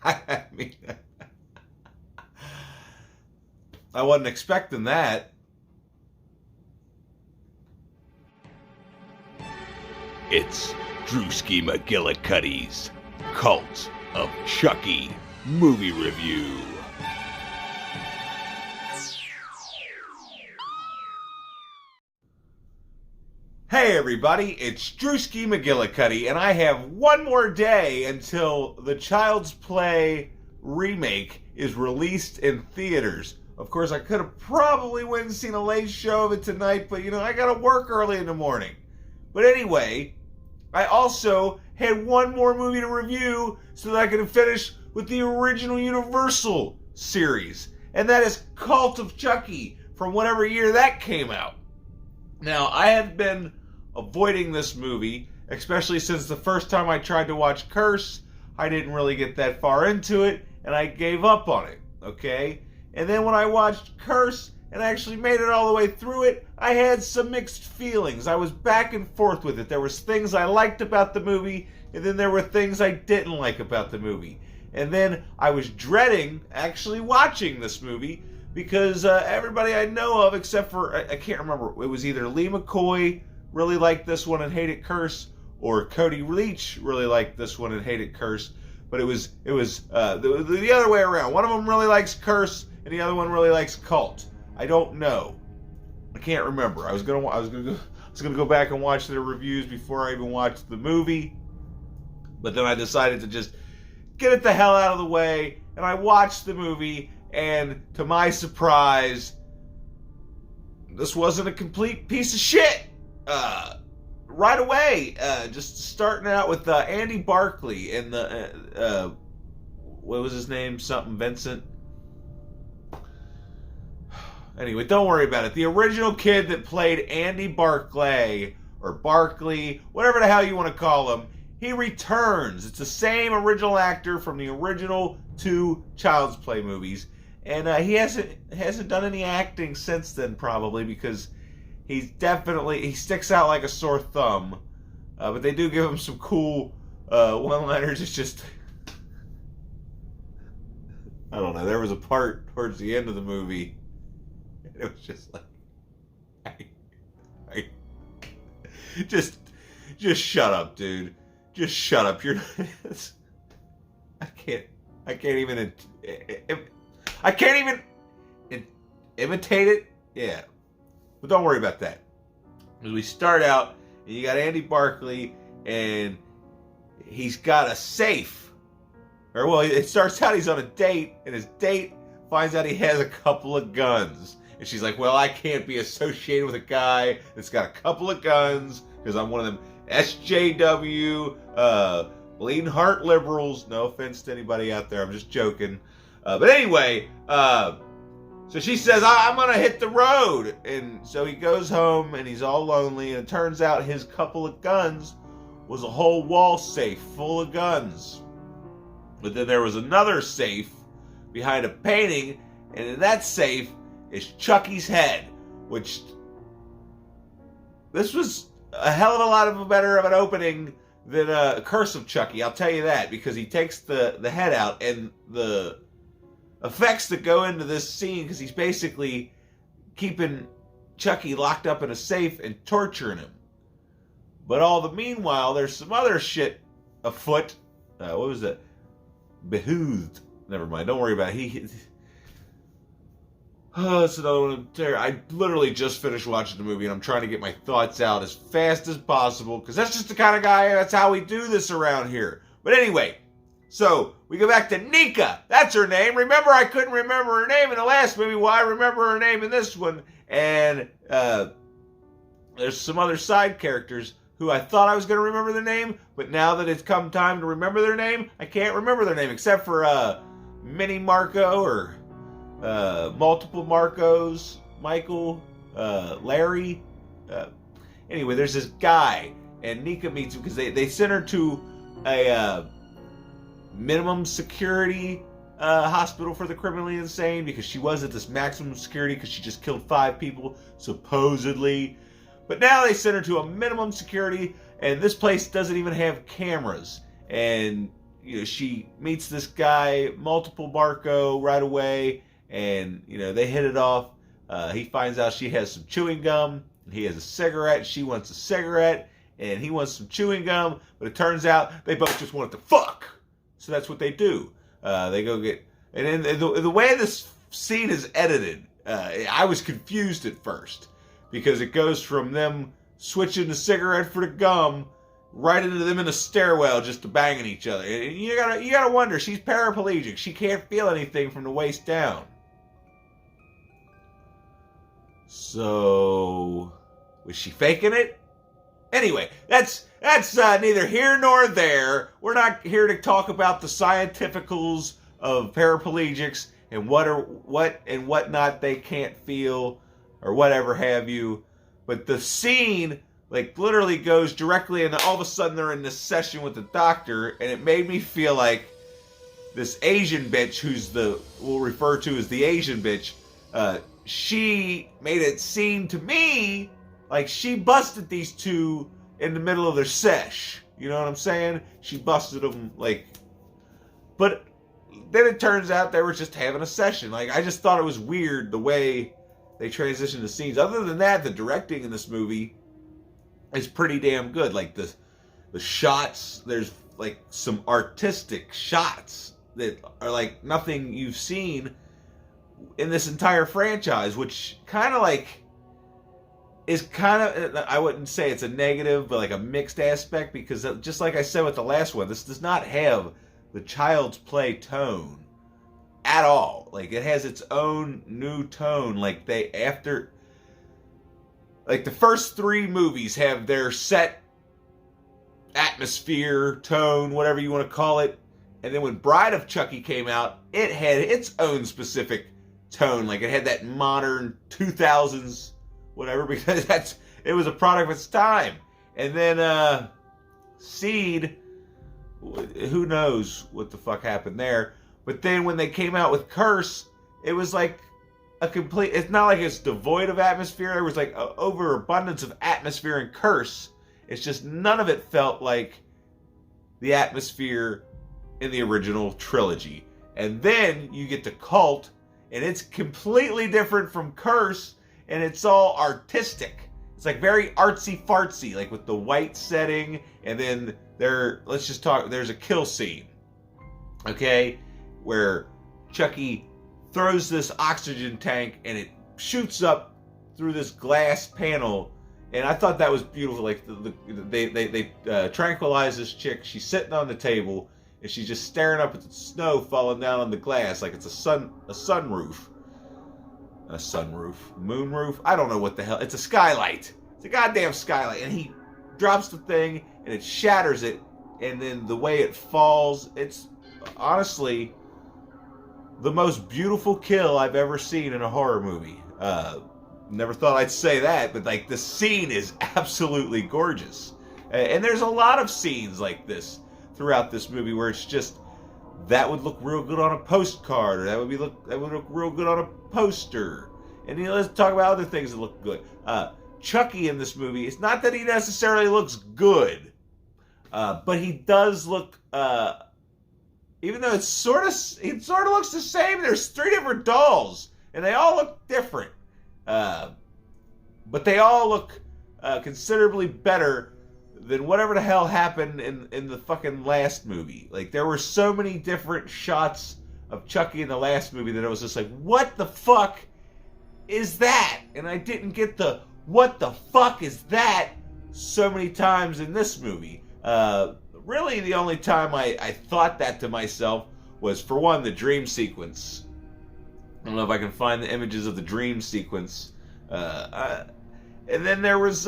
I mean, I wasn't expecting that. It's Drewski McGillicuddy's Cult of Chucky movie review. Hey everybody, it's Drewski McGillicuddy, and I have one more day until the Child's Play remake is released in theaters. Of course, I could have probably went and seen a late show of it tonight, but I gotta work early in the morning. But anyway, I also had one more movie to review so that I could finish with the original Universal series, and that is Cult of Chucky from whatever year that came out. Now, I had been avoiding this movie, especially since the first time I tried to watch Curse, I didn't really get that far into it, and I gave up on it, okay? And then when I watched Curse and actually made it all the way through it, I had some mixed feelings. I was back and forth with it. There was things I liked about the movie, and then there were things I didn't like about the movie. And then I was dreading actually watching this movie because everybody I know of, except for, I can't remember, it was either Lee McCoy really liked this one and hated Curse, or Cody Leach really liked this one and hated Curse. But it was the other way around. One of them really likes Curse, and the other one really likes Cult. I don't know. I can't remember. I was gonna go back and watch their reviews before I even watched the movie, but then I decided to just get it the hell out of the way, and I watched the movie, and to my surprise, this wasn't a complete piece of shit. Right away, just starting out with Andy Barclay and the what was his name? Something Vincent. Anyway, don't worry about it. The original kid that played Andy Barclay, or Barkley, whatever the hell you want to call him, he returns. It's the same original actor from the original 2 Child's Play movies, and he hasn't done any acting since then, probably because he sticks out like a sore thumb. But they do give him some cool one-liners. It's just, I don't know. There was a part towards the end of the movie, and it was just like, just shut up, dude. Just shut up. You're. I can't even imitate it. Yeah. But don't worry about that. As we start out, you got Andy Barclay, and he's got a safe. Or, well, it starts out he's on a date, and his date finds out he has a couple of guns. And she's like, well, I can't be associated with a guy that's got a couple of guns, because I'm one of them SJW, bleeding heart liberals. No offense to anybody out there. I'm just joking. But anyway, so she says, I'm going to hit the road. And so he goes home, and he's all lonely. And it turns out his couple of guns was a whole wall safe full of guns. But then there was another safe behind a painting. And in that safe is Chucky's head. Which, this was a hell of a lot of better of an opening than Curse of Chucky. I'll tell you that. Because he takes the head out, and the effects that go into this scene, because he's basically keeping Chucky locked up in a safe and torturing him. But all the meanwhile, there's some other shit afoot. What was it? Behooved. Never mind. Don't worry about it. It's another one. I literally just finished watching the movie, and I'm trying to get my thoughts out as fast as possible, because that's just the kind of guy, that's how we do this around here. But anyway, so we go back to Nika. That's her name. Remember, I couldn't remember her name in the last movie. Well, I remember her name in this one. And there's some other side characters who I thought I was going to remember their name, but now that it's come time to remember their name, I can't remember their name, except for Mini Marco, or multiple Marcos, Michael, Larry. Anyway, there's this guy, and Nika meets him because they sent her to a minimum security hospital for the criminally insane, because she was at this maximum security because she just killed 5 people, supposedly. But now they sent her to a minimum security, and this place doesn't even have cameras. And she meets this guy, Multiple Marco, right away, and they hit it off. He finds out she has some chewing gum. He has a cigarette. She wants a cigarette, and he wants some chewing gum. But it turns out they both just want to fuck. So that's what they do. They go get, and then the way this scene is edited, I was confused at first because it goes from them switching the cigarette for the gum right into them in a stairwell just to banging each other. And you gotta wonder, she's paraplegic. She can't feel anything from the waist down. So, was she faking it? Anyway, that's neither here nor there. We're not here to talk about the scientificals of paraplegics and what and what not they can't feel or whatever have you. But the scene, literally goes directly, and all of a sudden they're in this session with the doctor, and it made me feel like this Asian bitch, we'll refer to as the Asian bitch, she made it seem to me like she busted these two in the middle of their sesh. You know what I'm saying? She busted them, but then it turns out they were just having a session. I just thought it was weird the way they transitioned the scenes. Other than that, the directing in this movie is pretty damn good. The shots, there's some artistic shots that are nothing you've seen in this entire franchise, which is I wouldn't say it's a negative, but a mixed aspect, because just like I said with the last one, this does not have the Child's Play tone at all. It has its own new tone. The first three movies have their set atmosphere, tone, whatever you want to call it. And then when Bride of Chucky came out, it had its own specific tone. It had that modern 2000s whatever, because it was a product of its time. And then Seed, who knows what the fuck happened there. But then when they came out with Curse, it was it's not like it's devoid of atmosphere. There was overabundance of atmosphere in Curse. It's just none of it felt like the atmosphere in the original trilogy. And then you get to Cult, and it's completely different from Curse, and it's all artistic. It's very artsy-fartsy, with the white setting, and then there's a kill scene, okay, where Chucky throws this oxygen tank, and it shoots up through this glass panel, and I thought that was beautiful. They tranquilize this chick. She's sitting on the table, and she's just staring up at the snow falling down on the glass like it's a sunroof. A sunroof. Moonroof? I don't know what the hell. It's a skylight. It's a goddamn skylight. And he drops the thing, and it shatters it, and then the way it falls, it's honestly the most beautiful kill I've ever seen in a horror movie. Never thought I'd say that, but the scene is absolutely gorgeous. And there's a lot of scenes like this throughout this movie where it's just, that would look real good on a postcard, or that would look real good on a poster. And let's talk about other things that look good. Chucky in this movie, it's not that he necessarily looks good, but he does look, even though it sort of looks the same. There's three different dolls, and they all look different, but they all look considerably better than whatever the hell happened in the fucking last movie. There were so many different shots of Chucky in the last movie that I was just what the fuck is that? And I didn't get the what the fuck is that so many times in this movie. Really, the only time I thought that to myself was, for one, the dream sequence. I don't know if I can find the images of the dream sequence. And then there was...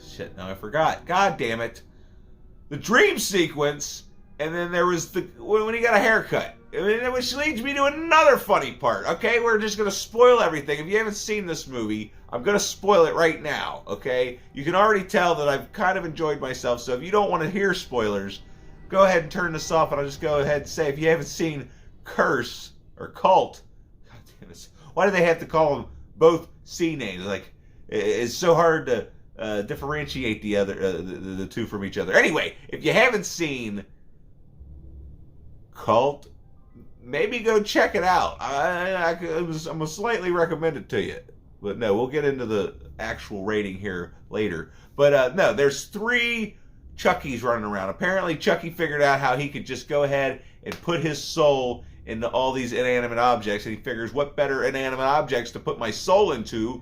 shit, now I forgot. God damn it. The dream sequence, and then there was when he got a haircut. Which leads me to another funny part, okay? We're just going to spoil everything. If you haven't seen this movie, I'm going to spoil it right now, okay? You can already tell that I've kind of enjoyed myself, so if you don't want to hear spoilers, go ahead and turn this off, and I'll just go ahead and say, if you haven't seen Curse or Cult, God damn it, why do they have to call them both C names? It's so hard to differentiate the two from each other. Anyway, if you haven't seen Cult, maybe go check it out. I'm gonna slightly recommend it to you. But no, we'll get into the actual rating here later. But no, there's 3 Chuckies running around. Apparently, Chucky figured out how he could just go ahead and put his soul into all these inanimate objects, and he figures, what better inanimate objects to put my soul into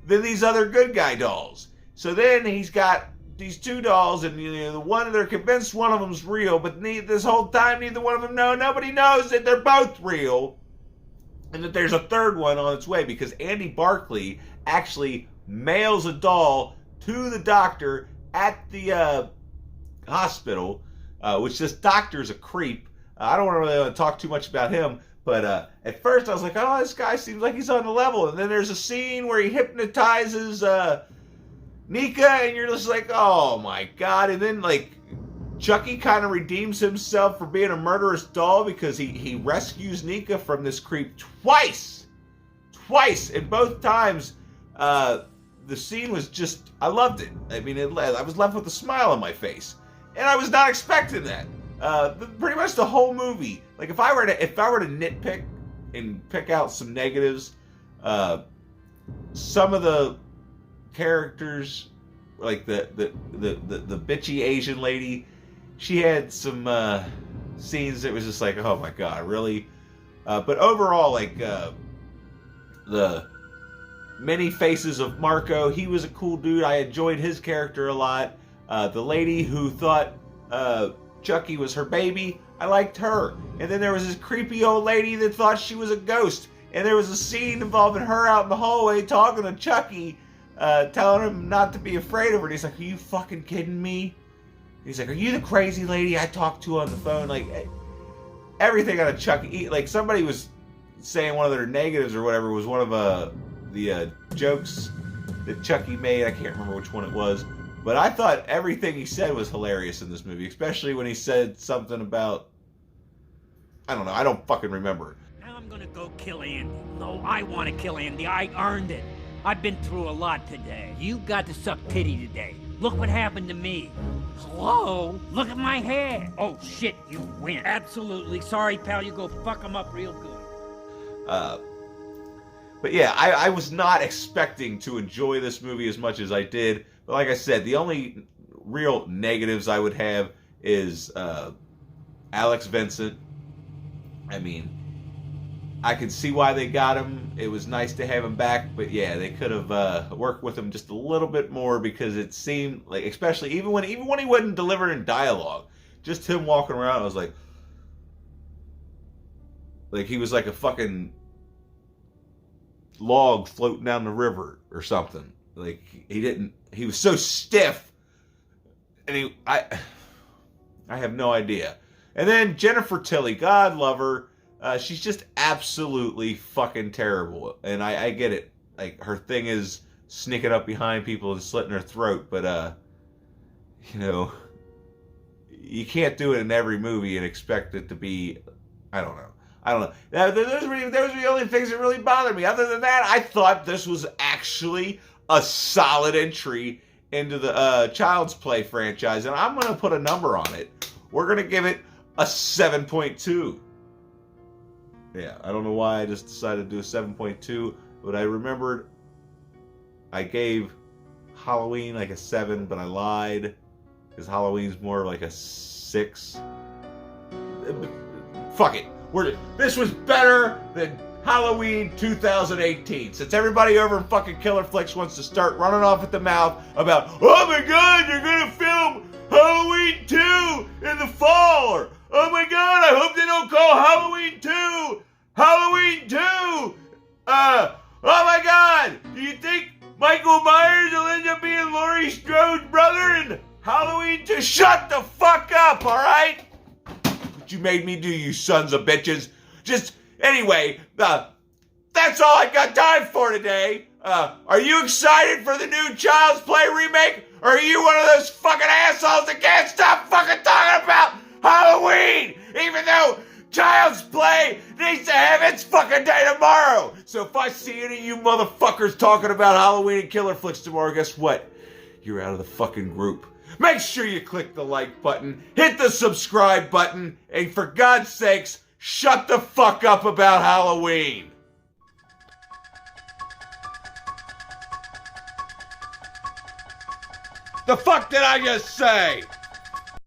than these other good guy dolls? So then he's got these 2 dolls, and they're convinced one of them's real, but this whole time neither one of them nobody knows that they're both real, and that there's a third one on its way, because Andy Barclay actually mails a doll to the doctor at the hospital, which this doctor's a creep. I don't really want to talk too much about him, but at first I was like, oh, this guy seems like he's on the level. And then there's a scene where he hypnotizes Nika, and you're just like, oh my god. And then, like, Chucky kind of redeems himself for being a murderous doll, because he rescues Nika from this creep twice. And both times, the scene was just, I loved it. I mean, I was left with a smile on my face. And I was not expecting that. Pretty much the whole movie. Like, if I were to nitpick and pick out some negatives, some of the characters, like the bitchy Asian lady, she had some scenes that was just like, oh my god, really? But overall, like, the many faces of Marco, he was a cool dude. I enjoyed his character a lot. The lady who thought Chucky was her baby, I liked her. And then there was this creepy old lady that thought she was a ghost. And there was a scene involving her out in the hallway talking to Chucky, telling him not to be afraid of her. And he's like, are you fucking kidding me? He's like, are you the crazy lady I talked to on the phone? Like, everything out of Chucky. Like, somebody was saying one of their negatives or whatever was one of the jokes that Chucky made. I can't remember which one it was. But I thought everything he said was hilarious in this movie, especially when he said something about, I don't know, I don't fucking remember. Now I'm gonna go kill Andy. No, I want to kill Andy. I earned it. I've been through a lot today. You got to suck pity today. Look what happened to me. Hello? Look at my hair. Oh shit, you win. Absolutely. Sorry, pal. You go fuck him up real good. But yeah, I was not expecting to enjoy this movie as much as I did. But like I said, the only real negatives I would have is Alex Vincent. I mean, I can see why they got him. It was nice to have him back, but yeah, they could have worked with him just a little bit more, because it seemed like, especially even when he wasn't delivering dialogue, just him walking around, I was like he was like a fucking log floating down the river or something. Like, he was so stiff, and I have no idea. And then Jennifer Tilly, God love her, she's just absolutely fucking terrible. And I get it. Like, her thing is sneaking up behind people and slitting their throat, but you can't do it in every movie and expect it to be, I don't know. Those were the only things that really bothered me. Other than that, I thought this was actually a solid entry into the Child's Play franchise, and I'm going to put a number on it. We're going to give it a 7.2. Yeah, I don't know why I just decided to do a 7.2, but I remembered I gave Halloween like a 7, but I lied, because Halloween's more like a 6. Fuck it. This was better than Halloween 2018. Since everybody over in fucking Killer Flicks wants to start running off at the mouth about, oh my god, you're gonna film Halloween 2 in the fall, or oh my god, I hope they don't call Halloween 2 Halloween 2. Oh my god, do you think Michael Myers will end up being Laurie Strode's brother in Halloween 2? Shut the fuck up, alright? You made me do, you sons of bitches. Anyway, that's all I got time for today. Are you excited for the new Child's Play remake? Or are you one of those fucking assholes that can't stop fucking talking about Halloween? Even though Child's Play needs to have its fucking day tomorrow. So if I see any of you motherfuckers talking about Halloween and Killer Flicks tomorrow, guess what? you're out of the fucking group. Make sure you click the like button, hit the subscribe button, and for God's sakes, shut the fuck up about Halloween. The fuck did I just say?